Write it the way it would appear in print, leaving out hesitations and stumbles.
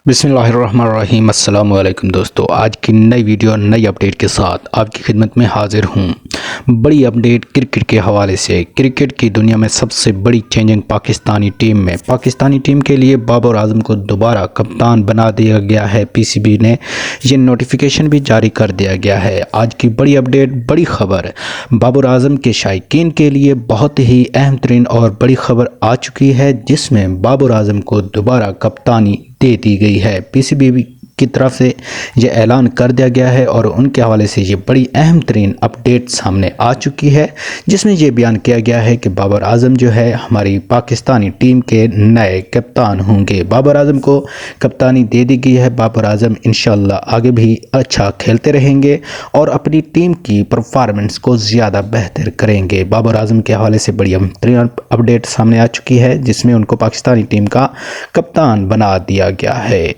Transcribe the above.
बिस्मिल्लाहिर्रहमानिर्रहीम। अस्सलाम वालेकुम दोस्तों, आज की नई वीडियो नई अपडेट के साथ आपकी खिदमत में हाजिर हूँ। बड़ी अपडेट क्रिकेट के हवाले से। क्रिकेट की दुनिया में सबसे बड़ी चेंजिंग पाकिस्तानी टीम के लिए बाबर आजम को दोबारा कप्तान बना दिया गया है। पीसीबी ने ये नोटिफिकेशन भी जारी कर दिया गया है। आज की बड़ी अपडेट, बड़ी खबर बाबर आजम के शायकीन के लिए बहुत ही अहम तरीन और बड़ी खबर आ चुकी है, जिसमें बाबर आजम को दोबारा कप्तानी दे दी गई है। पीसीबी की तरफ से ये ऐलान कर दिया गया है और उनके हवाले से ये बड़ी अहम तरीन अपडेट सामने आ चुकी है, जिसमें ये बयान किया गया है कि बाबर आजम जो है हमारी पाकिस्तानी टीम के नए कप्तान होंगे। बाबर आजम को कप्तानी दे दी गई है। बाबर आजम इंशाल्लाह आगे भी अच्छा खेलते रहेंगे और अपनी टीम की परफॉर्मेंस को ज़्यादा बेहतर करेंगे। बाबर आजम के हवाले से बड़ी अहम तरीन अपडेट सामने आ चुकी है, जिसमें उनको पाकिस्तानी टीम का कप्तान बना दिया गया है।